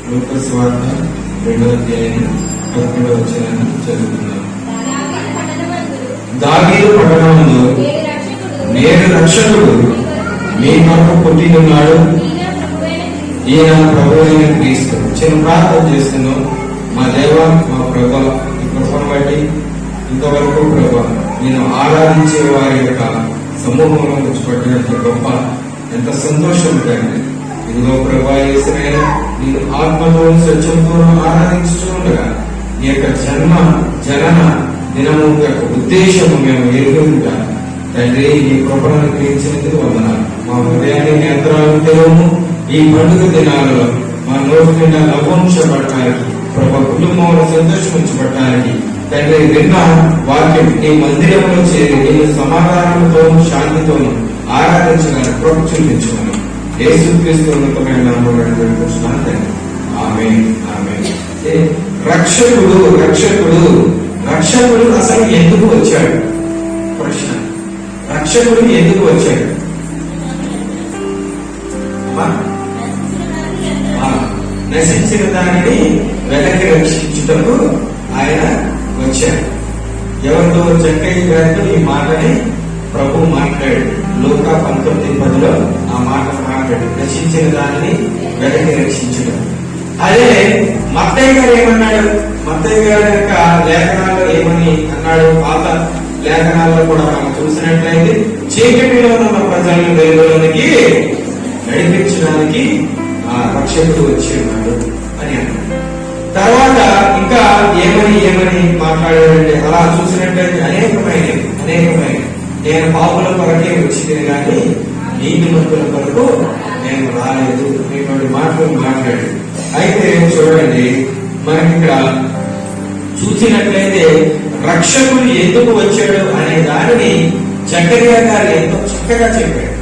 లూకాసు వార్త 2వ అధ్యాయం 11వ వచనాన్ని చదువుతున్నాం. దావీదు పట్టణమందు నేడు రక్షకుడు మీ కొరకు పుట్టినున్నాడు, ఈయన ప్రభువైన క్రీస్తు. చిన్న ప్రార్థన చేస్తున్నాం. మా దేవ, మా ప్రభా, ఈ కృపను బట్టి ఇంతవరకు ప్రభా నేను ఆరాధించే వారి యొక్క సమూహంలో కూర్చోబెట్టినంత గొప్ప ఎంత సంతోషం కండి. ఇదిగో ప్రభా యేసయ్యా, నేను ఆత్మతో సత్యంతో ఆరాధించుతుండగా నీ యొక్క జనన దినము యొక్క ఉద్దేశము మేము ఎరుగుంటాం తండ్రి. నీ కృపను గ్రహించినందుకు వందనాలు. మా హృదయాన్ని యంత్రాలను తెరవము. ఈ పండుగ దినాలలో మా నోటి నిండా నవ్వుంచబడటానికి, ప్రభా కుటుంబంలో సంతోషించబడటానికి తండ్రి విన్న వాక్యం నీ మందిరంలో చేరి నేను సమాధానంతోను శాంతితోను ఆరాధించగలను కృప చూపించమని యేసుక్రీస్తు ఉన్నతమైన నామములో వేడుకుంటున్నాను తండ్రి. ఆమేన్, ఆమేన్. రక్షకుడు రక్షకుడు రక్షకుడు అసలు ఎందుకు వచ్చాడు? ప్రశ్న. రక్షకుడు ఎందుకు వచ్చాడు? నశించిన దానిని వెనక్కి రక్షించుటకు ఆయన వచ్చాడు. ఎవరితో? జక్కయ్య గారితో ఈ మాటని ప్రభు మాట్లాడాడు. లూకా 19:10 ఆ మాట మాట్లాడు, నశించిన దానిని వెనక్కి రక్షించడం. అదే మత్తయ్య గారు ఏమన్నాడు? మత్తయ్య గారి యొక్క లేఖనాల్లో ఏమని అన్నాడు? పాత లేఖనాల్లో కూడా మనం చూసినట్లయితే చీకటిలో ఉన్న ప్రజలను వెలుగులోనికి నడిపించడానికి ఆ రక్షకుడు వచ్చి ఉన్నాడు అని అన్నాడు. తర్వాత ఇంకా ఏమని మాట్లాడాడంటే, అలా చూసినట్లయితే అనేకమైన నేను పాపుల కొరకే వచ్చింది కానీ నీతిమంతుల కొరకు నేను రాలేదు అనేటువంటి మాటలు మాట్లాడు. అయితే చూడండి, మనకి ఇక్కడ చూసినట్లయితే రక్షకుడు ఎందుకు వచ్చాడు అనే దానిని జకర్యా గారు ఎంతో చక్కగా చెప్పాడు.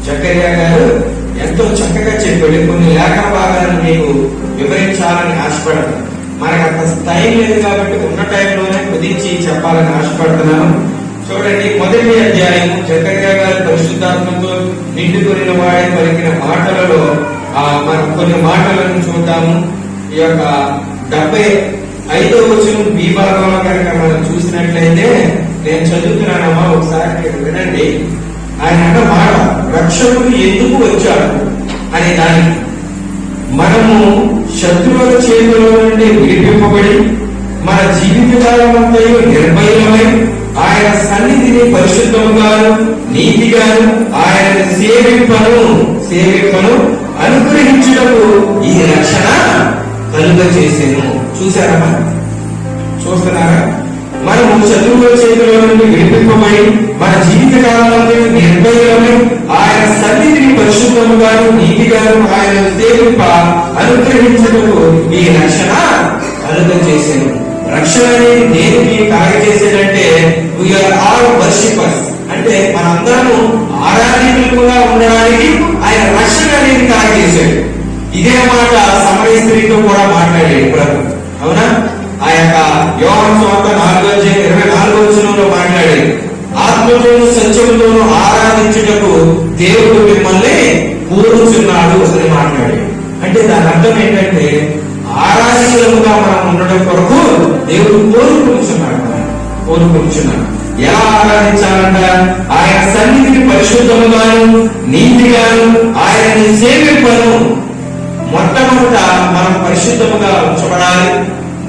జకర్యా గారు ఎంతో చక్కగా చెప్పాడు. కొన్ని లేఖన భాగాలను మీకు వివరించాలని ఆశపడతాను. మనకు అంత టైం లేదు కాబట్టి ఉన్న టైంలోనే కుదించి చెప్పాలని ఆశపడుతున్నాను. చూడండి, 1వ అధ్యాయం జకర్యా గారు పరిశుద్ధాత్మతో నిండుకొనిన వాడి పలికిన మాటలలో మనం కొన్ని మాటలను చూద్దాము. ఈ యొక్క 75వ వచనం బి భాగంలో కనుక మనం చూసినట్లయితే, నేను చదువుతున్నానమ్మా, ఒకసారి వినండి. ఆయన అన్న మాట, రక్షకుడు ఎందుకు వచ్చాడు అనే దానికి, మనము శత్రువుల చేతుల నుండి విడిపింపబడి మన జీవితకాలమంతయు నిర్భయమై ఆయన సన్నిధిని పరిశుద్ధముగాను నీతిగాను ఆయన సేవింపను అనుగ్రహించుటకు ఈ రక్షణ కలుగ చేసేను. చూసారా? చూస్తున్నారా? మనము శత్రువుల చేతుల నుండి విడిపింపబడి మన జీవిత కాలంలో నిర్భయమై ఆయన సన్నిధిని పరిశుద్ధముగాను నీతిగాను ఆయన సేవింప అనుగ్రహించుటకు ఈ రక్షణ కలుగ చేసేను. రక్షణ అనేది దేనికి కలగజేసేదంటే, వీఆర్ ఆల్ వర్షిపర్స్, అంటే మనందరము ఆరాధకులుగా ఉండడానికి ఆయన రక్షణ అనేది కలగజేశాడు. ఇదే మాట సమరయ స్త్రీతో కూడా మాట్లాడాడు ప్రభు. అవునా? ఆ యొక్క యోహాను సువార్త 4:24 వచనంలో మాట్లాడాడు, ఆత్మతోను సత్యముతోను ఆరాధించుటకు దేవుడు మిమ్మల్ని కోరుచున్నాడు అని మాట్లాడాడు. అంటే దాని అర్థం ఏంటంటే, ఆరాధకులుగా మనం ఉండడం కొరకు దేవుడు కోరుకుంటున్నాడు. ఎలా ఆరాధించాలంట? ఆయన సన్నిధిని పరిశుద్ధముగాను నీతిగాను ఆయనని సేవింపను. మొట్టమొదట మనం పరిశుద్ధముగా ఉంచబడాలి.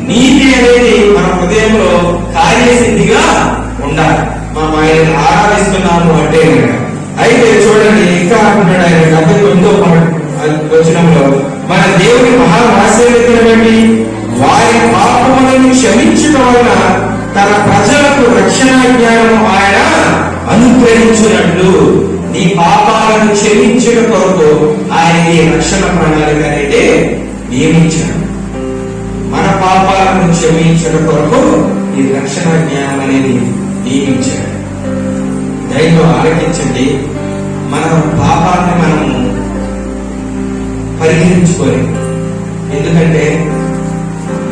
నీతి అనేది మన హృదయంలో కార్యసిద్ధిగా ఉండాలి. మనం ఆయన ఆరాధిస్తున్నాము అంటే. అయితే చూడండి, ఇంకా అంటున్నాడు ఆయన 79వ వచనంలో, మన దేవుని మహావాత్సల్యతను బట్టి వారి పాపములను క్షమించడం వలన తన ప్రజలకు రక్షణ జ్ఞానము ఆయన అనుగ్రహించినట్లు, నీ పాపాలను క్షమించడం కొరకు ఆయన ఈ రక్షణ ప్రణాళిక అనేది నియమించాడు. మన పాపాలను క్షమించడం కొరకు ఈ రక్షణ జ్ఞానం అనేది నియమించాడు. దయతో ఆలోచించండి. మన పాపాన్ని మనము పరిహరించుకొని, ఎందుకంటే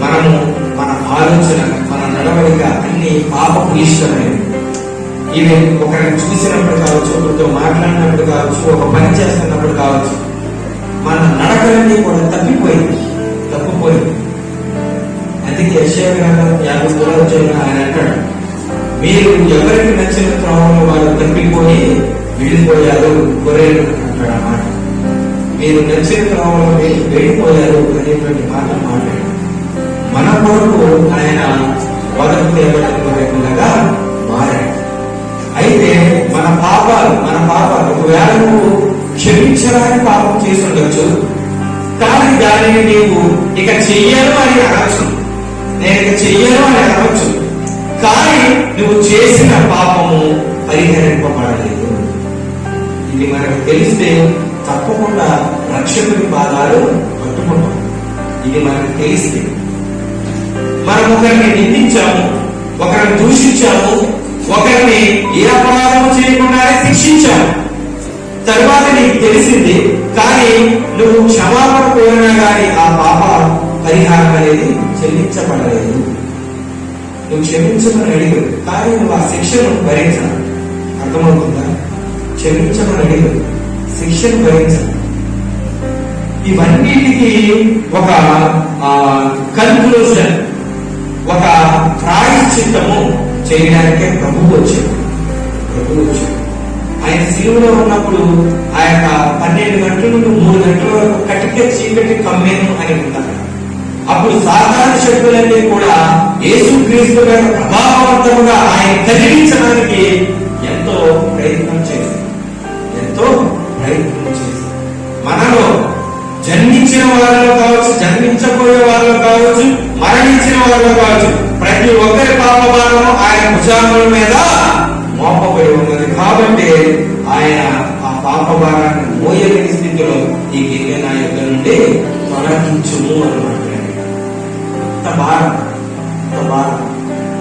మనము మన ఆలోచన, మన నడవడిక అన్ని పాపభూయిష్టమైనవి. ఇవి ఒకరిని చూసినప్పుడు కావచ్చు, ఒకరితో మాట్లాడినప్పుడు కావచ్చు, ఒక పని చేస్తున్నప్పుడు కావచ్చు, మన నడకలన్నీ కూడా తప్పిపోయింది. అధ్యాయంలో ఆయన అంటాడు, మీరు ఎవరికి నచ్చిన త్రోవలో వాళ్ళు తప్పిపోయి వెళ్ళిపోయారు గొర్రెలు అంటాడు. అన్నమాట మీరు నచ్చిన త్రోవలో వెళ్ళిపోయారు అనేటువంటి మాట మాట్లాడు. మన కొరకు ఆయన వదకు తేబడకుండా మారాడు. అయితే మన పాపాలు ఒకవేళ నువ్వు క్షమించడానికి పాపం చేసి ఉండొచ్చు, కానీ దానిని నీవు ఇక చెయ్యను అని అనొచ్చు, నేను ఇక చెయ్యను అని అనొచ్చు, కానీ నువ్వు చేసిన పాపము పరిహరింపబడలేదు. ఇది మనకు తెలిస్తే తప్పకుండా రక్షకుడి పాదాలు పట్టుకుంటాం. ఇది మనకు తెలిస్తే మనం ఒకరిని నిందించాము, ఒకరిని దూషించాము, ఒకరిని ఏ అపరాధము చేయకుండానే శిక్షించాము, తరువాత నీకు తెలిసింది, కానీ నువ్వు క్షమాపణ కోరినా కానీ ఆ పాప పరిహారం అనేది చెల్లించబడలేదు. నువ్వు క్షమించమని అడిగావు, కానీ నువ్వు ఆ శిక్షను భరించాలి. అర్థమవుతుందా? క్షమించమని అడిగావు, శిక్షను భరించాలి. ఇవన్నిటికీ ఒక కన్క్లూజన్, ఒక ప్రాయశ్చిత్తము చేయడానికే ప్రభువు వచ్చాడు. ఆయన సిలువలో ఉన్నప్పుడు ఆ యొక్క 12 గంటల నుండి 3 గంటల వరకు కటిక చీకటి కమ్మేను అని ఉంటారు. అప్పుడు సాధారణ శక్తులన్నీ కూడా యేసుక్రీస్తు గారి ప్రభావవంతముగా ఆయన కలిగించడానికి ఎంతో ప్రయత్నం చేశారు. మనలో జన్మించిన వాళ్ళలో కావచ్చు, జన్మించబోయే వాళ్ళలో కావచ్చు, మరణించిన వాళ్ళలో కావచ్చు, ప్రతి ఒక్కరి పాపభారము ఆయన భుజాముల మీద మోపబడి ఉన్నది. కాబట్టి ఆయన ఆ పాపభారాన్ని మోయలేని స్థితిలో ఈ గిన్నె నా యొక్క నుండి తొలగించుము అని మాట్లాడాడు.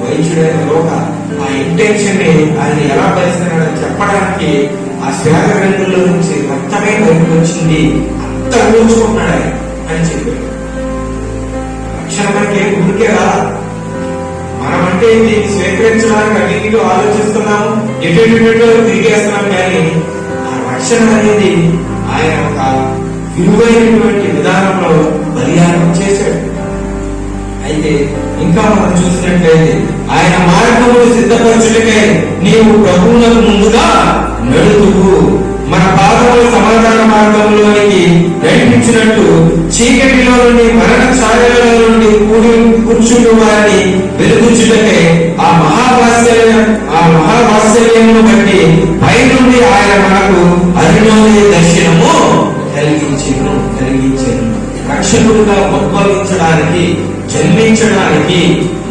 వైద్యుడైన లోక ఆ ఇంటెన్షన్ ని ఆయన ఎలా భరిస్తున్నాడని చెప్పడానికి ఆ శ్వేత గ్రంథుల్లో నుంచి రక్తమే బయటకు వచ్చింది, అంత ఊచుకుంటున్నాడు ఆయన అని చెప్పాడు. రక్షణ మనకి ఊరికే రాలా. మనమంటే దీన్ని స్వీకరించడానికి అన్నింటిలో ఆలోచిస్తున్నాము, ఎటువంటి తిరిగేస్తున్నాం, కానీ ఆ రక్షణ అనేది ఆయన ఒక విలువైనటువంటి విధానంలో బలియాగం చేశాడు. అయితే ఇంకా మనం చూసినట్లయితే ఆయన మార్గములు సిద్ధపరచుటకై నీవు ప్రభువులకు ముందుగా నడుతువు, మన పాదములు సమాధాన మార్గంలోనికి నడిపించినట్టు చీకటిలో నుండి మరణ ఛాయల నుండి కూర్చుంటూ వారిని వెలుగుచుటకై ఆ మహావాత్సల్యమును బట్టి పై నుండి ఆయన మనకు అరుణోదయ దర్శనము కలిగించెను. రక్షకుడుగా ఉద్భవించడానికి, జన్మించడానికి,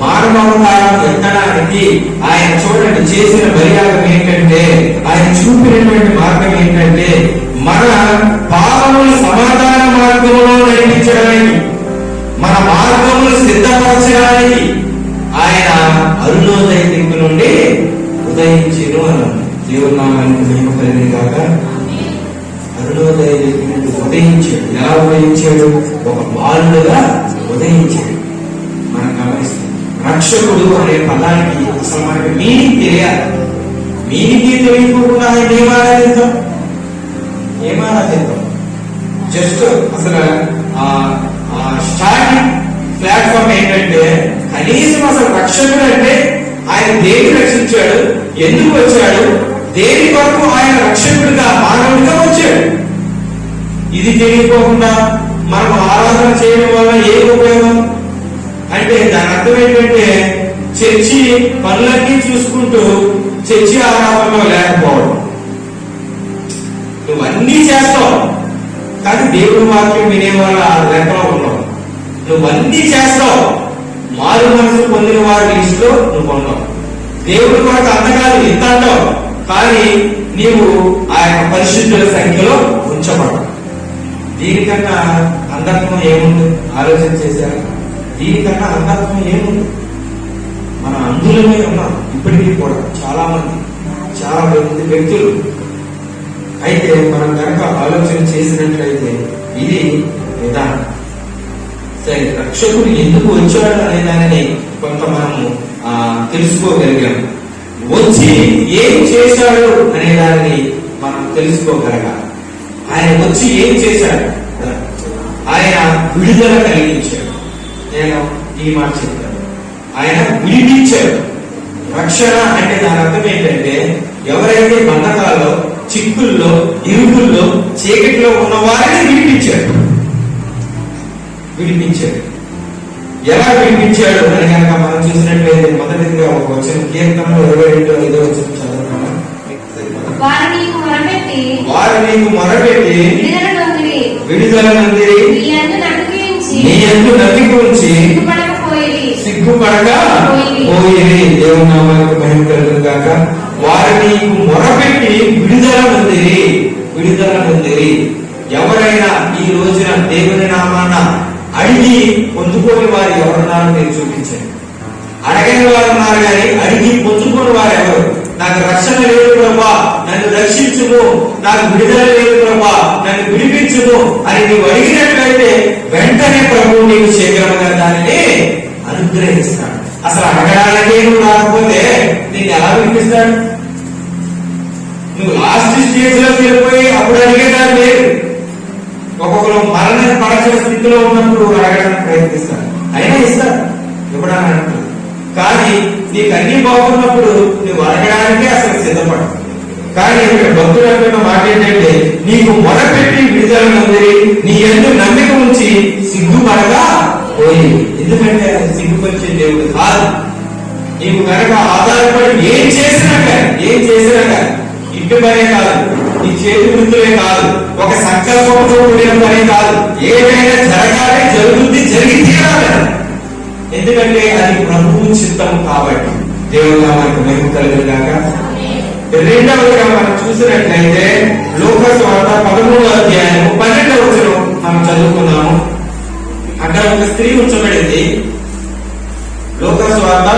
మానవావతారం ఎత్తడానికి ఆయన చూడండి చేసిన బలియాగం ఏంటంటే, ఆయన చూపినటువంటి మార్గం ఏంటంటే, మన పాపములు సమాధాన మార్గంలో నడిపించడానికి, మన మార్గములు సిద్ధపరచడానికి ఆయన అరుణోదయ దిక్కు నుండి ఉదయించెను అన్నాడు. దేవుని నామానికి మహిమ కలిగిన కాక. అరుణోదయ దిక్కు నుండి ఉదయించాడు. ఎలా ఉదయించాడు? ఒక బాలుడుగా ఉదయించాడు. మనం గమనిస్తాం. రక్షకుడు అనే పదానికి అసలు మనకి మీనింగ్ తెలియాలి. మీనింగ్ తెలియకుండా ఆయన ఏమారాధిద్దాం. జస్ట్ అసలు స్టార్టింగ్ ప్లాట్ఫామ్ ఏంటంటే, కనీసం అసలు రక్షకుడు అంటే ఆయన దేని రక్షించాడు, ఎందుకు వచ్చాడు, దేని వరకు ఆయన రక్షకుడిగా మానవుడిగా వచ్చాడు. ఇది తెలియకోకుండా మనం ఆరాధన చేయడం వల్ల ఏం ఉపయోగం అంటే, దాని అర్థం ఏంటంటే చర్చి పనులన్నీ చూసుకుంటూ చర్చి ఆరాధనలో లేకపోవడం. నువ్వన్నీ చేస్తావు కానీ దేవుడి వాక్యం వినేవాళ్ళ లెక్కలో ఉన్నావు. నువ్వన్నీ చేస్తావు, మారు మనసు పొందిన వారి లిస్టులో నువ్వు ఉన్నావు. దేవుడి కొరకు అంతకాదు ఇంత అంటావు, కానీ నీవు ఆ యొక్క పరిశుద్ధుల సంఖ్యలో ఉంచబడవు. దీనికన్నా అంధత్వం ఏముంది? ఆలోచన చేశారు. దీనికన్నా అంధత్వం ఏముంది? మన అందులోనే ఉన్నాం ఇప్పటికీ కూడా చాలా మంది వ్యక్తులు. అయితే మనం కనుక ఆలోచన చేసినట్లయితే ఇది విధానం. సరే, రక్షకుడు ఎందుకు వచ్చాడు అనే దానిని కొంత మనము తెలుసుకోగలిగాము. వచ్చి ఏం చేశాడు అనే దానిని మనం తెలుసుకోగలగాలి. ఆయన వచ్చి ఏం చేశాడు? ఆయన విడుదల కలిగించాడు. నేను ఈ మాట చెప్తాను. ఆయన విడిపించాడు. రక్షణ అంటే దాని అర్థం ఏంటంటే ఎవరైతే బంధకాల్లో, చిక్కుల్లో, ఇరుకుల్లో, చీకటిలో ఉన్న వారిని విడిపించాడు. ఎలా విడిపించాడు అని కనుక మనం చూసినట్లయితే మొదటిగా ఒక వచనం, కీర్తనలో 22:5 వచనం చదువుకున్నాం. వారు నీకు మొరపెట్టి విడుదల నందిరి, నీ యందు నమ్మిక ఉంచి సిగ్గుపడక పోయిరి. దేవుని నామానికి మహిమ కలుగును గాక. వారు నీకు మొరపెట్టి విడుదల నందిరి. ఎవరైనా ఈ రోజున దేవుని నామాన అడిగి పొందుకోని వారు ఎవరున్నారో నేను చూపించాను. అడగని వారు ఉన్నారు కానీ అడిగి పొందుకోని వారు ఎవరు? నాకు రక్షణ లేదు ప్రభా, నన్ను రక్షించుము, నాకు విడుదల లేదు ప్రభా, నన్ను విడిపించుము అని నీవు అడిగినట్లయితే వెంటనే ప్రభువు నీకు శీఘ్రంగా దానిని అనుగ్రహిస్తాడు. అసలు అడగడానికే నువ్వు రాకపోతే నీకు ఎలా వినిపిస్తాడు? నువ్వు లాస్ట్ స్టేజ్ లో వెళ్ళిపోయి అప్పుడు అడిగేదాన్ని లేదు. ఒక్కొక్కరు మరణ పడచిన స్థితిలో ఉన్నప్పుడు అడగడానికి ప్రయత్నిస్తారు, అయినా ఇస్తారు, ఇవ్వడానికి అంటారు. కానీ నీకు అన్ని బాగున్నప్పుడు నువ్వు అడగడానికే అసలు సిద్ధపడు. కానీ ఇక్కడ భక్తులు అంటున్న మాట ఏంటంటే నీకు మొరపెట్టి విడుదల నందిరి, నీ యందు నమ్మిక ఉంచి సిగ్గుపడగా పోయి. ఎందుకంటే అది సిగ్గుపరిచే దేవుడు కాదు. నీవు కనుక ఆధారపడి ఏం చేసినా కానీ ఇంటి పనే కాదు, నీ చేతి వృత్తులే కాదు, ఒక సంకల్పంతో కూడిన పనే కాదు, ఏదైనా జరగాలి, జరుగుతుంది, జరిగి తీరాలి. ఎందుకంటే అది ప్రభువు చిత్తం కాబట్టి. దేవుడు నామానికి మహిమ కలుగును గాక. రెండవదిగా మనం చూసినట్లయితే లూకాసు వార్త 13:12 మనం చదువుకున్నాము. అక్కడ ఒక స్త్రీ ఉంచబడింది. లూకాసు వార్త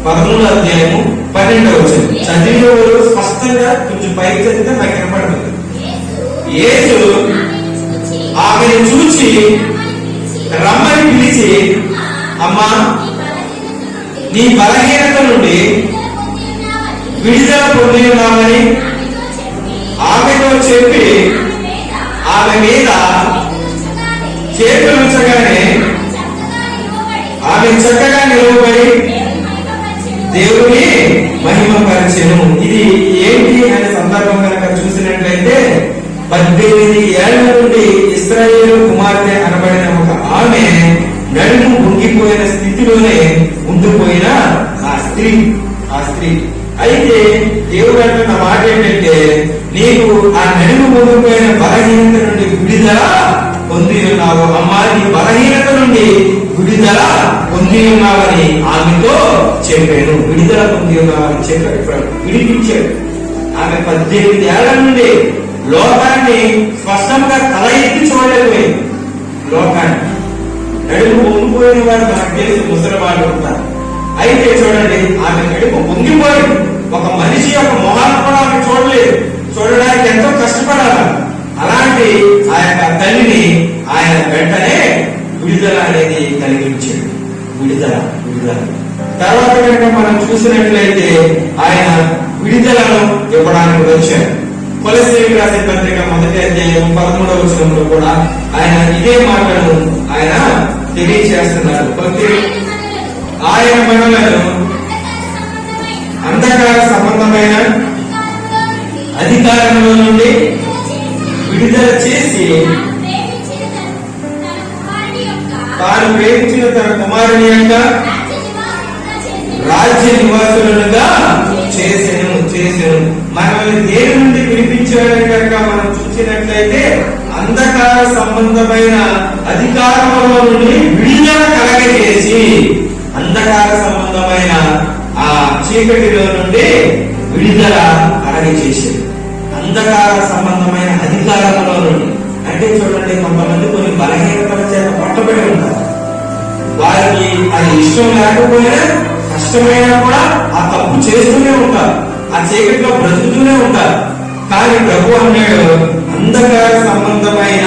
13:12 చదివేవారు స్పష్టంగా కొంచెం పైకి చదివితే నాకు వినపడుతుంది. యేసు ఆమెను చూచి రమ్మని పిలిచి, అమ్మా నీ బలహీనత నుండి విడుదల పొంది ఉన్నామని ఆమెతో చెప్పి ఆమె మీద చేతులు ఉంచగానే ఆమె చక్కగా నిలవబడి దేవుని మహిమపరిచెను. ఇది ఏంటి అనే సందర్భం కనుక చూసినట్లయితే 18 ఏళ్ల నుండి ఇశ్రాయేలు కుమార్తె అనబడిన ఒక ఆమె నడుము ఉంగిపోయిన స్థితిలోనే ఉండిపోయిన ఆ స్త్రీ అయితే దేవుడు అంటున్న మాట ఏంటంటే నీకు ఆ నడుము ఉంగిపోయిన బలహీనత నుండి విడుదల పొంది ఉన్నావు. అమ్మా నీ బలహీనత నుండి విడుదల పొంది ఉన్నావని ఆమెతో చెప్పాను. విడుదల పొంది ఉన్నావని చెప్పాడు, విడిపించాడు. ఆమె 18 ఏళ్ల నుండి లోకాన్ని స్పష్టంగా తల ఎత్తి చూడలేకపోయింది. లోకాన్ని నడుము పొంగిపోయిన వారు మనకు తెలిసి ముసలి వాళ్ళు ఉంటారు. అయితే చూడండి, ఆమె నడుము పొంగిపోయింది. ఒక మనిషి యొక్క మొహాన్ని కూడా ఆమె చూడలేదు. చూడడానికి ఎంతో కష్టపడాలి. అలాంటి ఆ యొక్క తల్లిని ఆయన వెంటనే విడుదల అనేది కలిగించాడు. విడుదల తర్వాత కనుక మనం చూసినట్లయితే ఆయన విడుదలను ఇవ్వడానికి వచ్చాడు. కొలస్సీయులకు రాసిన పత్రిక 1:13 కూడా ఆయన ఇదే మాటను ఆయన తెలియజేస్తున్నారు. ఆయన మనలను అంధకార సంబంధమైన అధికారంలో నుండి విడుదల చేసి తాను ప్రేమించిన తన కుమారుని యొక్క రాజ్య నివాసులుగా చేసెను. మనల్ని దేని నుండి విడిపించాడని కనుక మనం చూసినట్లయితే అంధకార సంబంధమైన అధికారంలో నుండి విడుదల కలగజేసి, అంధకార సంబంధమైన ఆ చీకటిలో నుండి విడుదల కలగజేసాడు. అంధకార సంబంధమైన అధికారంలో నుండి అంటే చూడండి, కొంతమంది కొన్ని బలహీనతల చేత పట్టబడి ఉంటారు. వారికి అది ఇష్టం లేకపోయినా కష్టమైనా కూడా ఆ తప్పు చేస్తూనే ఉంటారు, ఆ చీకటిలో బ్రతుకుతూనే ఉంటారు. కానీ ప్రభు అన్నాడు అంధకార సంబంధమైన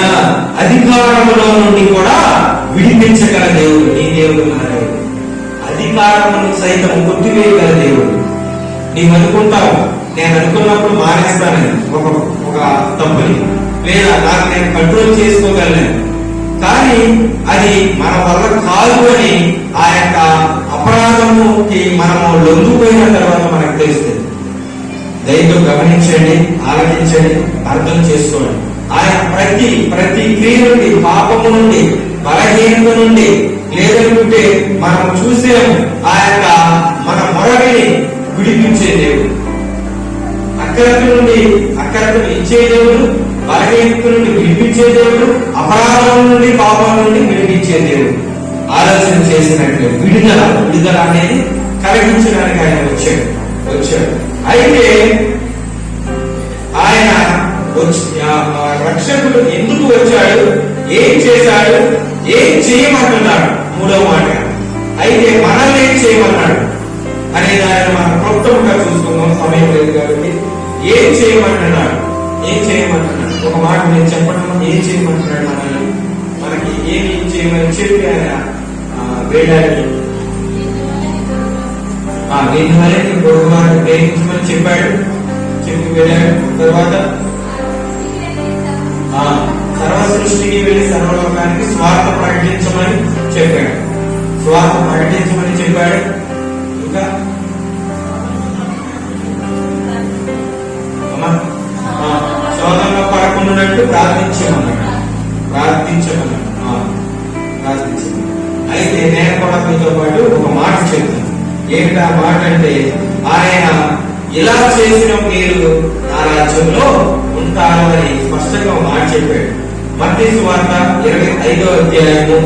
అధికారములో నుండి కూడా విడిపించగల దేవుడు నీ దేవుడు. మన దేవుడు అధికారమును సైతం కొట్టివేయగల దేవుడు. నీవు అనుకుంటావు నేను అనుకున్నప్పుడు మానేస్తానని ఒక తప్పుని, లేదా నాకు నేను కంట్రోల్ చేసుకోగలను. కానీ అది మన వల్ల కాదు అని ఆ యొక్క అపరాధముకి మనము లొంగిపోయిన తర్వాత మనకు తెలుస్తుంది. దయతో గమనించండి, ఆలోచించండి, అర్థం చేసుకోండి. ఆయన ప్రతి క్రియ నుండి, పాపము నుండి, బలహీనత నుండి, లేదనుకుంటే మనం చూసాము ఆ యొక్క మన మొరవిని విడిపించే దేవుడు, అక్కరత ఇచ్చే దేవుడు, బలహీనత నుండి విడిపించే దేవుడు, అపరాధం నుండి, పాపం నుండి విడిపించే దేవుడు. ఆలోచన చేసినట్లు విడుదల అనేది కలిగించడానికి ఆయన వచ్చాడు. అయితే ఆయన రక్షకుడు ఎందుకు వచ్చాడు, ఏం చేశాడు, ఏం చేయమంటున్నాడు, మూడవ మాట. అయితే మనల్ని ఏం చేయమన్నాడు అనేది ఆయన మనం క్లుప్తంగా చూసుకుందాం, సమయం లేదు కాబట్టి. ఏం చేయమంటున్నాడు? ఒక మాట నేను చెప్పడం, ఏం చేయమంటున్నాడు మనకి ఏమి చేయమని చెప్పి ఆయన వేయడానికి నిన్ను పొరుగువారిని ప్రేమించమని చెప్పాడు, చెప్పి వెళ్ళాడు. తర్వాత సర్వ సృష్టికి వెళ్ళి సర్వలోకానికి స్వార్థ ప్రకటించమని చెప్పాడు. ఇంకా శోధనలో పడకుండానట్టు ప్రార్థించమన్నాడు. అయితే నేను కూడా మీతో పాటు ఒక మాట చెప్తాను. ఏమిటి ఆ మాట అంటే, ఆయన ఇలా చేసిన మీరు నా రాజ్యంలో ఉంటారు అని స్పష్టంగా ఒక మాట చెప్పాడు. మత్తయి సువార్త 25వ అధ్యాయము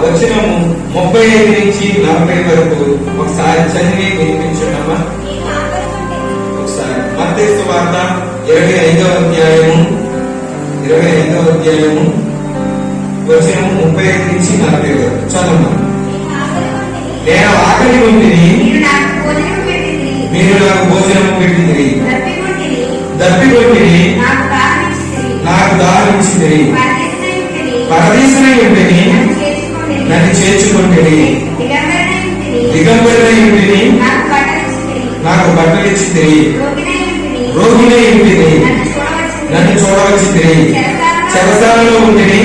వచనము 35 నుంచి 40 వరకు ఒకసారి చదివి వినిపించండమ్మా. ఒకసారి మత్తయి సువార్త 25వ అధ్యాయము వచనము 35 నుంచి 40 వరకు చదవమ్మా. నేను ఆకలి ఉంటిని, మీరు నాకు భోజనం పెట్టింది, దప్పికొంటిని, నాకు దాహమిచ్చితిరి, పరదేశినై ఉంటిని, నన్ను చేర్చుకొంటిని, దిగంబరినై ఉంటిని, నాకు బట్టలు ఇచ్చితిరి, రోగినై ఉంటిని, నన్ను చూడవచ్చితిరి, చెరసాలలో ఉంటిని,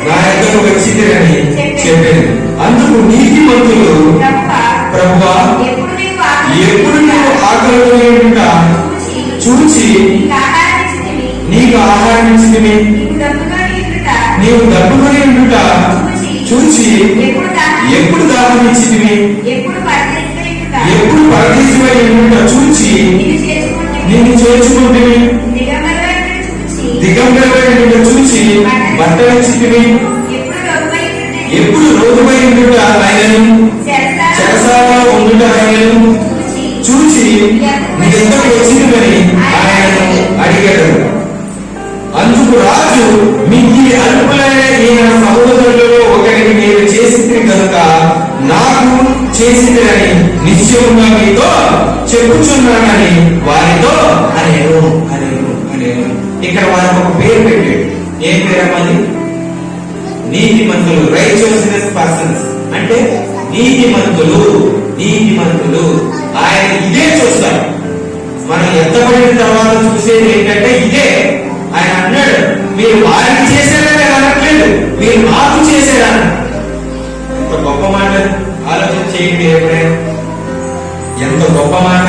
నా యొద్దకు వచ్చితిరని చెప్పాను. అందుకు నీతిమంతులు, ప్రభువా ఎప్పుడు నువ్వు ఆకలితో ఉండుట చూచి నీకు ఆహారం ఇచ్చితివి, నీవు దప్పుకొని ఉండుట చూచి ఎప్పుడు దాహం ఇచ్చితివి, ఎప్పుడు పరదేశివై ఉండుట చూచి నిన్ను చేర్చుకుంటివి, దిగంబరమై ఉండుట చూచి బట్టలు ఇచ్చితివి, ఎప్పుడు రోగుపై ఉండుట ఆయనను, చెరసాలలో ఉండుట ఆయనను చూచి నీ ఎద్దకు వచ్చిందని ఆయనను అడిగాడు. అందుకు రాజు, మీ ఈ అల్పులైన ఈయన సహోదరులలో ఒకరికి మీరు చేసింది కనుక నాకు చేసిందని నిశ్చయంగా మీతో చెప్పుచున్నానని వారితో అనేను. ఇక్కడ వారికి ఒక పేరు పెట్టాడు. ఏం పేరమ్మది? నీతిమంతులు, రైచియస్నెస్ పర్సన్స్. అంటే నీతిమంతులు. ఆయన ఇదే చూస్తారు. మనం ఎత్తబడిన తర్వాత చూసేది ఏంటంటే ఇదే. ఆయన అన్నాడు, మీరు వారికి చేశారని అనట్లేదు, మీరు నాకు చేశారని. ఎంత గొప్ప మాట, ఆలోచన చేయండి. ఎప్పుడైనా ఎంత గొప్ప మాట.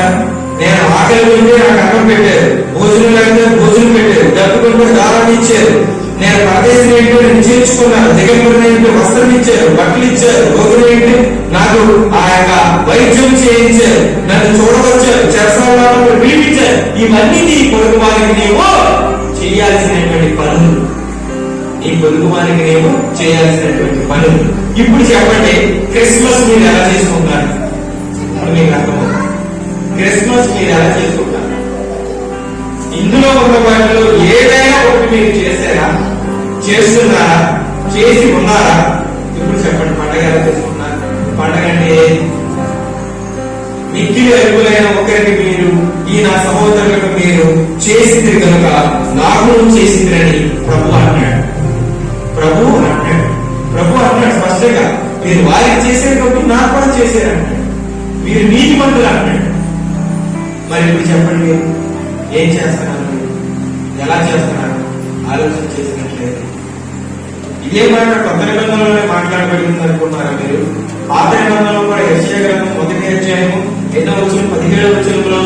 నేను ఆకలి ఉంటే నాకు అన్నం పెట్టారు, భోజనం లేకపోతే భోజనం పెట్టారు, డబ్బుకుంటే దారాన్ని ఇచ్చారు, నేను పరదేశం ఏంటో నేను చేర్చుకున్నాను, దిగంబరిని ఏంటో వస్త్రం ఇచ్చారు, బట్టలు ఇచ్చారు, రోగులు ఏంటి నాకు ఆ యొక్క వైద్యం చేయించారు, నన్ను చూడవచ్చారు, చెరసాలలో విడిపించారు. ఇవన్నీ నీ పొరుగు వారికి నీవు చేయాల్సినటువంటి పనులు. ఇప్పుడు చెప్పండి, క్రిస్మస్ మీరు ఎలా చేసుకుంటారు? ఇప్పుడు మీకు అర్థమవుతుంది. క్రిస్మస్ మీరు ఎలా చేసుకుంటారు? ఇందులో ఉన్న వాటిలో ఏదైనా ఒకటి మీరు చేశారా, చేస్తున్నారా, చేసి ఉన్నారా? ఇప్పుడు చెప్పండి, పండగ ఎలా చేసుకున్నారు? పండగ అంటే మిక్కిలి అరుగులైన ఒకరికి మీరు, ఈ నా సహోదరులకు మీరు చేసింది కనుక నాకు చేసిందని ప్రభు అన్నాడు. స్పష్టంగా మీరు వారికి చేశారు కాబట్టి నాకు కూడా చేశారంటాడు. మీరు నీతిమంతులు అంటాడు. మరి ఇప్పుడు చెప్పండి, మీరు ఏం చేస్తున్నారు? ఎలా చేస్తున్నారు? ఆలోచన చేసినట్లేదు. ఇదే మాట కొత్త నిబంధనలోనే మాట్లాడబడింది అనుకుంటున్నారా మీరు? పాత నిబంధనలో కూడా యెషయా గ్రంథం 1వ అధ్యాయము 8వ వచనం 17వ వచనంలో,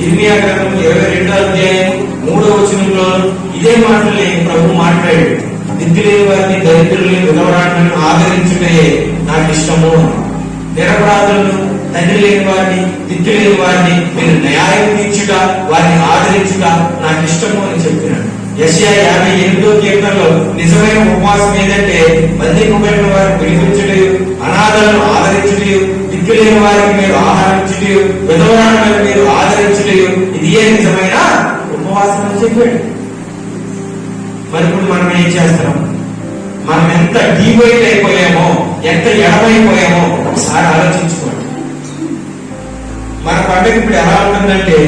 ఇర్మియా గ్రంథం 22వ అధ్యాయం 3వ వచనంలో ఇదే మాటల్ని ప్రభు మాట్లాడాడు. దిక్కు లేని వారిని, దరిద్రుల్ని, విధవరాలను ఆదరించుటే నాకు ఇష్టము. నిరపరాధులను, తండ్రి లేని వారిని, దిక్కు లేని వారిని మీరు న్యాయం తీర్చుట, వారిని ఆదరించుట నాకు ఇష్టము అని చెప్పినాడు. యెషయా 58వ కీర్తనలో నిజమైన ఉపవాసం ఏదంటే బంధింపబడిన వారిని విడిపించుటయు, అనాథలను ఆదరించుటయు, దిక్కులేని వారికి మీరు ఆహారం ఇచ్చుటయు, విధవరాలను మీరు ఆదరించుటయు, ఇదే నిజమైన ఉపవాసం అని చెప్పాడు. మరి ఇప్పుడు మనం ఏం చేస్తున్నాం? మనం ఎంత డీవైట్ అయిపోయామో, ఎంత ఎడమైపోయామో ఒకసారి ఆలోచించుకోండి. మన పండుగ ఇప్పుడు ఎలా ఉంటుందంటే,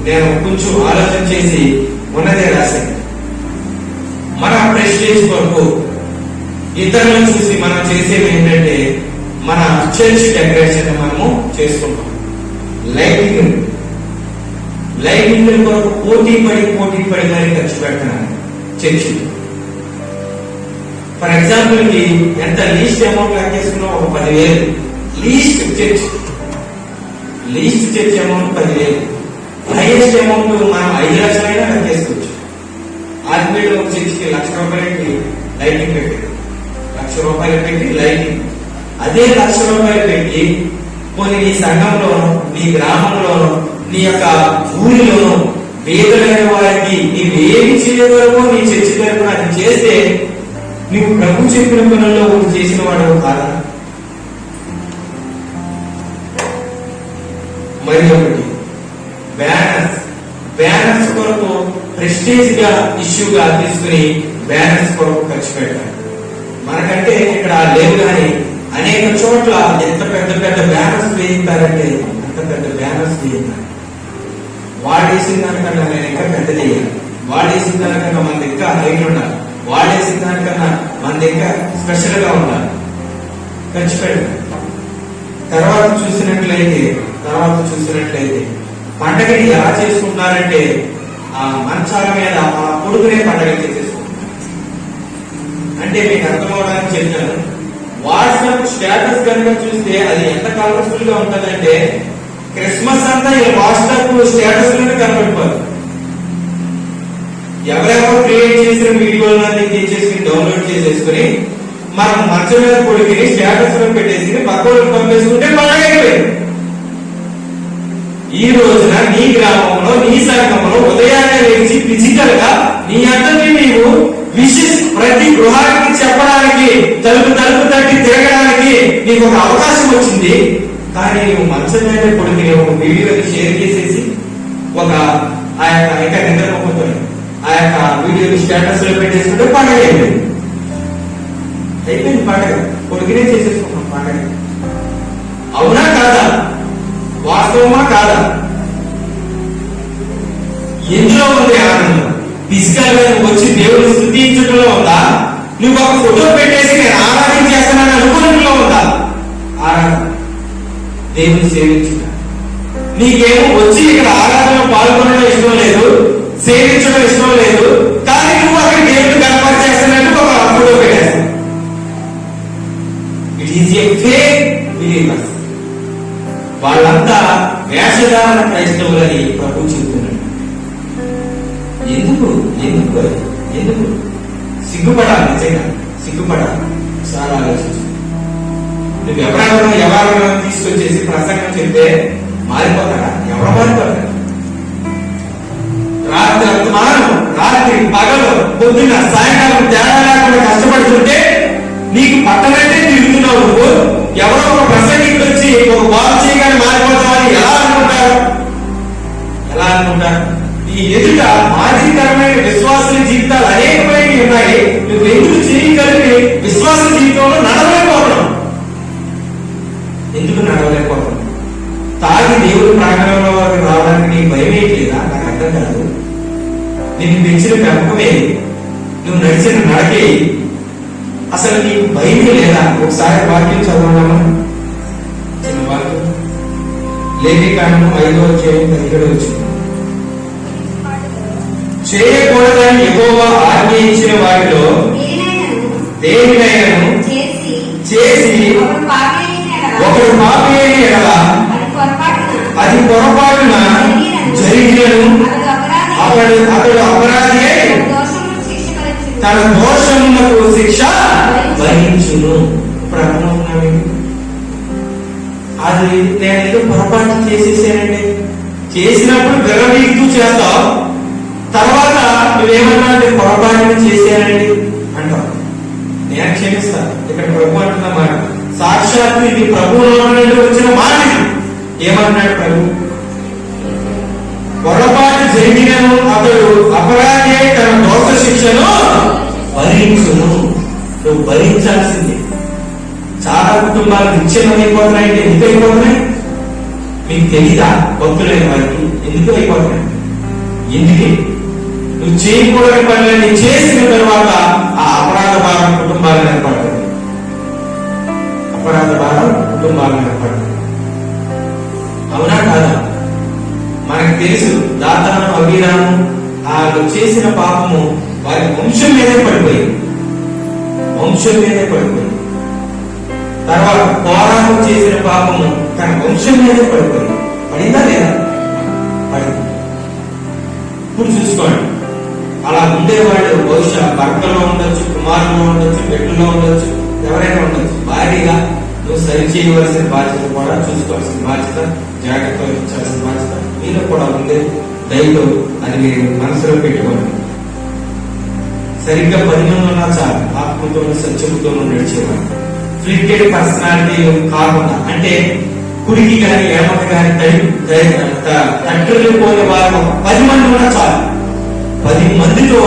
నేను కొంచెం ఆలోచన చేసి ఉన్నదే రాశాను. మన ప్రెస్టేజ్ కొరకు ఇతరులను చూసి మనం చేసేది ఏంటంటే, మన చర్చ్ డెకరేషన్ మనము చేసుకుంటాం. లైటింగ్ కొరకు పోటీ పడి మరి ఖర్చు పెడుతున్నాను చర్చ్. ఫర్ ఎగ్జాంపుల్ కి ఎంత లీస్ట్ అమౌంట్ లెక్కేసుకున్నాం? ఒక 10,000 least church amount 10,000. Highest amount మనం 5 లక్షలైనా లెక్కేసుకోవచ్చు. ఆర్మీలో ఒక చర్చికి ₹1,00,000 లైటింగ్ పెట్టారు. ₹1,00,000 పెట్టి లైటింగ్. అదే ₹1,00,000 పెట్టి కొన్ని నీ సంఘంలోనూ, నీ గ్రామంలోనూ, నీ యొక్క ఊరిలోనూ పేదలైన వారికి నీవేమి చేయగలవో నీ చర్చి తరపున అది చేస్తే నువ్వు ప్రభు చెప్పిన పనుల్లో ఒకటి చేసిన వాడు కాదా? మరి ఒకటి బ్యానర్స్ కొరకు ప్రెస్టేజ్ గా ఇష్యూగా తీసుకుని బ్యానర్స్ కొరకు ఖర్చు పెట్టాలి. మనకంటే ఇక్కడ లేవు కానీ అనేక చోట్ల ఎంత పెద్ద బ్యానర్స్ వేయిస్తారంటే అంత పెద్ద బ్యానర్స్ వేయిస్తారు. వాడేసిన దానికన్నా నేను ఇంకా పెద్ద చేయాలి, వాడేసిన దానికన్నా మన దగ్గర హైట్ ఉండాలి, వాడేసిన దానికన్నా మన దగ్గర స్పెషల్ గా ఉండాలి. ఖర్చు పెట్టాలి. తర్వాత చూసినట్లయితే పండగని ఎలా చేసుకుంటున్నారంటే, ఆ మంచాల మీద ఆ కొడుకునే పండగ చేసేసుకుంటున్నారు. అంటే మీకు అర్థమవడానికి చెప్తాను. వాట్సాప్ స్టేటస్ కనుక చూస్తే అది ఎంత కలర్ఫుల్ గా ఉంటుందంటే, క్రిస్మస్ అంతా ఈ వాట్సాప్ స్టేటస్ లోనే కనబడిపోదు. ఎవరెవరో క్రియేట్ చేసిన వీడియోలన్నీ తీసేసి డౌన్లోడ్ చేసేసుకుని మనం మంచం మీద కొడుకుని స్టేటస్ లో పెట్టేసి పక్కలకు పంపేసుకుంటే పండగ అయిపోయింది. ఈ రోజున నీ గ్రామంలో, నీ సంఘంలో ఉదయాన్నే లేచి ఫిజికల్ గా నీ అందరినీ నీవు విషెస్ ప్రతి గృహానికి చెప్పడానికి, తలుపు తట్టి తిరగడానికి నీకు ఒక అవకాశం వచ్చింది. కానీ నువ్వు మంచం మీద కొడుకుని ఒక వీడియోని షేర్ చేసేసి ఒక ఆ యొక్క ఇంకా నిద్రపోతుంది ఆ యొక్క వీడియోని స్టేటస్ లో పెట్టేసుకుంటే పండగ అయిపోయింది. పండగ కొడుకునే చేసేసుకున్నాం పండగ. అవునా కాదా? వాస్తవమా కాదా? ఎందులో ఉంది ఆనందం? ఫిజికల్ గా వచ్చి దేవుని స్తుతించడంలో ఉందా? నువ్వు ఒక ఫోటో పెట్టేసి నేను ఆరాధన చేస్తున్నాను అనుకోవడంలో ఉందా? ఆరాధన దేవుని సేవించుట. నీకేమో వచ్చి ఇక్కడ ఆరాధనలో పాల్గొనడం ఇష్టం లేదు, సేవించడం ఇష్టం లేదు, కానీ నువ్వు అక్కడ దేవుని కనపరిచేస్తున్నట్టు ఒక ఫోటో పెట్టేస్తావు. It is a fake believers. వాళ్ళంతా వేషధారణ క్రైస్తవులని ప్రభు చెబుతున్నాడు. ఎందుకు సిగ్గుపడాలి? నిజంగా సిగ్గుపడాలి. చాలా ఆలోచించు. నువ్వు ఎవరెవరో తీసుకొచ్చేసి ప్రసంగం చెప్తే మారిపోతారా? ఎవరు మారిపోతారు? రాత్రి పగలు పొద్దున్న సాయంకాలం తేడా లేకుండా కష్టపడుతుంటే నీకు పట్టనంటే తిరుగుతున్నావు. నువ్వు ఎవరో ఒక ప్రసంగికుడు వచ్చి ఒక బాగు చేయగానే మారిపోతామని ఎలా అనుకుంటారు? ఈ ఎదుట మాదిరికరమైన విశ్వాసుల జీవితాలు అనేకమైనవి ఉన్నాయి. నువ్వు ఎందుకు చేయగలిగి విశ్వాస జీవితంలో నడవలేకపోతున్నావు? ఎందుకు నడవలేకపోతున్నావు? తాగి దేవుడి ప్రాంగణంలో రావడానికి నీకు భయం ఏంటిదా? నాకు అర్థం కాదు. నీకు పెంచిన పెంపకమే, నువ్వు నడిచిన నడకే, అసలు నీకు భయమే లేదా? ఒకసారి వాక్యం చదవడమా? చిన్న వాక్యం లేఖికాండం 5వ అధ్యాయం 17వ వచనం. చేయకూడదని యెహోవా ఆజ్ఞయించిన వాటిలో దేనినైనాను చేసి చేసి ఒకడు పాపి అయిన ఎడల ఒకడు పాపి అయిన ఎడల అది పొరపాటున అది జరిగినను అతడు అపరాధి అయి దోషములకు శిక్ష భరించును. తన దోషములకు శిక్ష భరించును. ప్రారంభం అది నేను ఏదో పొరపాటు చేసేసానండి. చేసినప్పుడు విరవీస్తూ చేస్తావు, తర్వాత నువ్వేమన్నా పొరపాటుని చేశానండి అంటావు. నేను క్షమిస్తాను. ఇక్కడ ప్రభు అంటున్న మాట సాక్షాత్తు ఇది ప్రభు నుండి వచ్చిన మాట. ఏమన్నాడు ప్రభు? పొరపాటు జరిగినను అతడు అపరాధి అయి తన దోష శిక్షను భరించును. నువ్వు భరించాల్సింది. చాలా కుటుంబాలు విచ్ఛిన్నమైపోతున్నాయంటే ఎందుకు అయిపోతున్నాయి? మీకు తెలీదా? భక్తులైన వారికి ఎందుకు అయిపోతున్నాయి? ఎందుకే నువ్వు చేయకూడని పనులన్నీ చేసిన తర్వాత ఆ అపరాధ భారం కుటుంబాలను ఏర్పడుతుంది. అపరాధ భారం కుటుంబాలను ఏర్పడుతుంది. అవునా కాదా? మనకు తెలుసు దాతాను అభిరాము వాళ్ళు చేసిన పాపము వారి వంశం మీదే పడిపోయింది. వంశం మీదే పడిపోయింది. తర్వాత కోరాము చేసిన పాపము తన వంశం మీదే పడిపోయింది. పడిందా లేదా? పడింది. ఇప్పుడు చూసుకోండి, అలా ఉండేవాళ్ళు బహుశా భర్తలో ఉండొచ్చు, కుమారులో ఉండొచ్చు, బిడ్డలో ఉండొచ్చు, ఎవరైనా ఉండొచ్చు. భారీగా నువ్వు సరి చేయవలసిన బాధ్యత కూడా చూసుకోవాల్సిన బాధ్యత, జాగ్రత్త వహించాల్సిన బాధ్యత మీలో కూడా ఉంది. దయతో అది మీరు మనసులో పెట్టుకోండి. సరిగ్గా 10 మంది ఉన్నా చాలు ఆత్మతోనూ సత్యముతోనూ నడిచేవాడు. ఫ్లిక్టెడ్ పర్సనాలిటీ కాకుండా, అంటే కుడికి కానీ ఎడమకి కానీ తట్టులు పోయే వారు 10 మంది ఉన్నా చాలు. 10 మందితో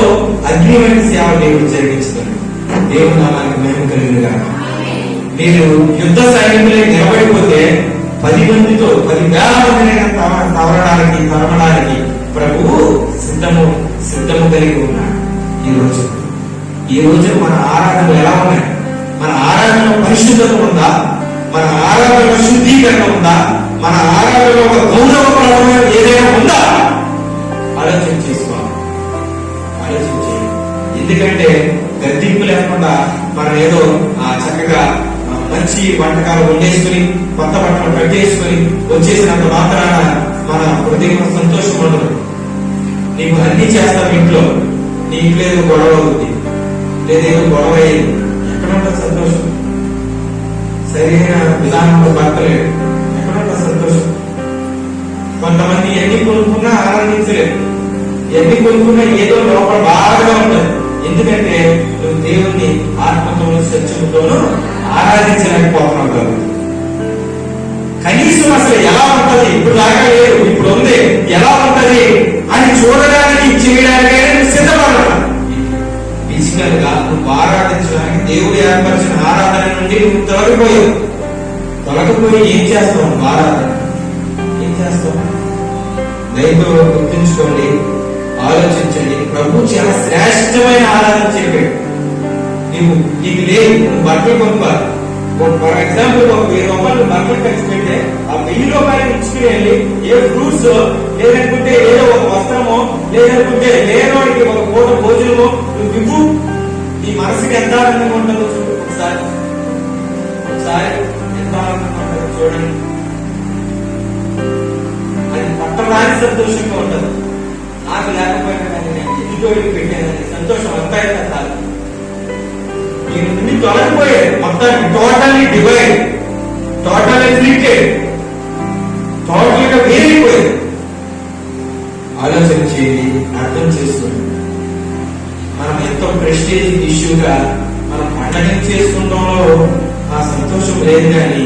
అగ్నిమెంట్ సేవ దేవుడు జరిగించుతాడు. దేవుడు నామానికి మహిమ కలిగినగా. మీరు యుద్ధ సైనికులే నిలబడిపోతే 10 మందితో 10,000 మందిని తరమడానికి ప్రభువు సిద్ధము కలిగి ఉన్నాడు. ఈ రోజు మన ఆరాధనలు ఎలా ఉన్నాయి? మన ఆరాధన పరిశుద్ధత ఉందా? మన ఆరాధన శుద్ధీకరణ ఉందా? మన ఆరాధనలో ఒక గౌరవప్రదమైన ఏదైనా ఉందా? ఆలోచన చేసుకోవాలి. ఆలోచన చేయాలి. ఎందుకంటే గద్దింపు లేకుండా మనం ఏదో చక్కగా మంచి వంటకాలు వండేసుకుని కొత్త బట్టలు కట్టేసుకుని వచ్చేసినంత మాత్రాన మన హృదయం సంతోషం ఉండదు. నీకు అన్ని చేస్తావు ఇంట్లో, నీ ఇంట్లో ఏదో గొడవ అవుతుంది, లేదేదో గొడవ అయ్యింది, ఎక్కడ ఉంటుంది సంతోషం? సరైన విధానంలో బతకలేదు, ఎక్కడ ఉంటుంది సంతోషం? కొంతమంది ఎన్ని కొనుక్కున్నా ఆనందించలేదు, ఎన్ని కొనుక్కున్నా ఏదో లోపల బాధగా ఉంటుంది. ఎందుకంటే నువ్వు దేవుణ్ణి ఆత్మతోనూ సత్యముతోనూ ఆరాధించలేకపోతున్నావు కాబట్టి. కనీసం అసలు ఎలా ఉంటది, ఇప్పుడు దాకా లేదు, ఇప్పుడు ఉంది, ఎలా ఉంటది అని చూడడానికి చేయడానికి సిద్ధపడాలి. ఫిజికల్ గా నువ్వు ఆరాధించడానికి దేవుడు ఏర్పరిచిన ఆరాధన నుండి నువ్వు తొలగిపోయి ఏం చేస్తావు? ఆరాధన ఏం చేస్తావు? దైవం గుర్తుంచుకోండి, ఆలోచించండి. ప్రభు చాలా శ్రేష్టమైన ఆరాధన చెప్పాడు. నీకు లేదు, నువ్వు బట్టలు కొనుక్కోవాలి. ఫర్ ఎగ్జాంపుల్ ఒక 1000 రూపాయలు బట్టలు ఖర్చు పెడితే ఆ 1000 రూపాయలు ఇచ్చుకుని వెళ్ళి ఏ ఫ్రూట్స్ లేదనుకుంటే ఏదో ఒక వస్త్రమో లేదనుకుంటే లేనోడికి ఒక పూట భోజనమో నువ్వు ఇవ్వు. నీ మనసుకి ఎంత ఆనందంగా ఉంటుందో చూడు. ఒకసారి ఎంత ఆనందంగా ఉంటుందో చూడండి. అది పట్టరాని సంతోషంగా ఉంటుంది. నాకు లేకపోయినా కానీ నేను ఎదుటోడికి పెట్టానని సంతోషం అంతా కాదు. దీని నుండి తొలగిపోయాడు. మొత్తానికి టోటల్లీ డివైడ్, టోటల్లీ ఫ్లిక్టెడ్, టోటల్ గా వేరిపోయాడు. ఆలోచన చేయండి, అర్థం చేసుకోండి. మనం ఎంతో ప్రెస్టేజ్ ఇష్యూగా మనం పండగ చేసుకుంటామో ఆ సంతోషం లేదు. కానీ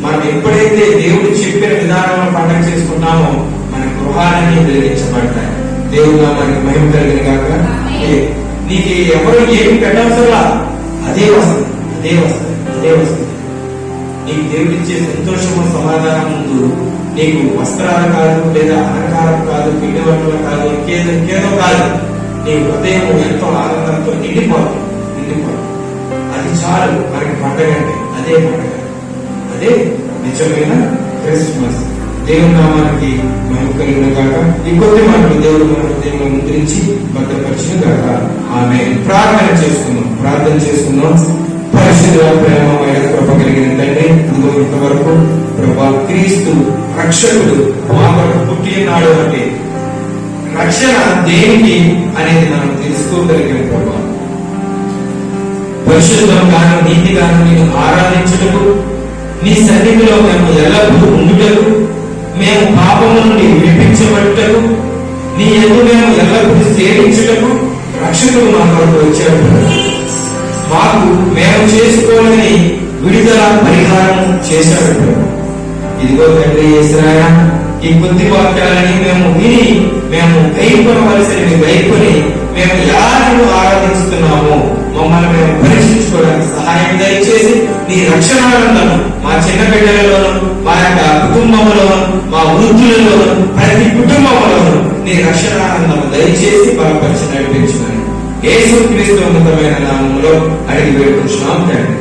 మనం ఎప్పుడైతే దేవుడు చెప్పిన విధానంలో పండగ చేసుకుంటామో మన గృహాలన్నీ వెలిగించబడతాయి. దేవుడు మనకి మహిమ కలిగిన కాక. నీకు ఎవరు ఏమి పెట్టవసరా, అదే వస్తుంది. నీకు దేవుడిచ్చే సంతోషము సమాధానం ముందు నీకు వస్త్రాలు కాదు, లేదా అలంకారం కాదు, పిండి వంటలు కాదు, ఇంకేదో కాదు. నీ హృదయం ఎంతో ఆనందంతో నిండిపోతుంది. అది చాలు మనకి పండగ అంటే. అదే పండగ, అదే నిజమైన క్రిస్మస్. దేవుని నామానికి మహిమ కలుగును గాక. ఈ కొద్ది మాటలు దేవుడు మన హృదయంలో ముద్రించి భద్రపరిచిన గాక. ఆమె ప్రార్థన చేసుకుందాం. పరిశుద్ధ ప్రేమమైన కృప కలిగిన తండ్రి, ఇదిగో ఇంతవరకు ప్రభా క్రీస్తు రక్షకుడు మా కొరకు పుట్టి ఉన్నాడు అంటే రక్షణ దేనికి అనేది మనం తెలుసుకోగలిగిన ప్రభా, పరిశుద్ధం గాను నీతి గాను నేను ఆరాధించుటకు, నీ సన్నిధిలో మేము ఎల్లప్పుడూ ఉండుటకు, మేము పాపము నుండి విడిపించబడుటకు, నీ యందు మేము ఎల్లప్పుడూ సేవించుటకు రక్షకుడు మా కొరకు వచ్చాడు. మాకు మేము చేసుకోవాలని విడుదల పరిహారం చేశాడు. ఇదిగో తండ్రి యేసయ్యా, ఈ కొద్ది వాక్యాలని మేము విని మేము కైకొనవలసినవి కైకొని మేము ఎలా ఆరాధిస్తున్నామో మమ్మల్ని మేము పరీక్షించుకోవడానికి సహాయం దయచేసి నీ రక్షణానందం మా చిన్న బిడ్డలలోను, మా యొక్క కుటుంబంలోను, మా వృద్ధులలోను, ప్రతి కుటుంబంలోను నీ రక్షణానందం దయచేసి బలపరిచి నడిపించుకొని యేసుక్రీస్తు ఉన్నతమైన నామములో అడిగి వేడుకుంటున్నాం తండ్రి.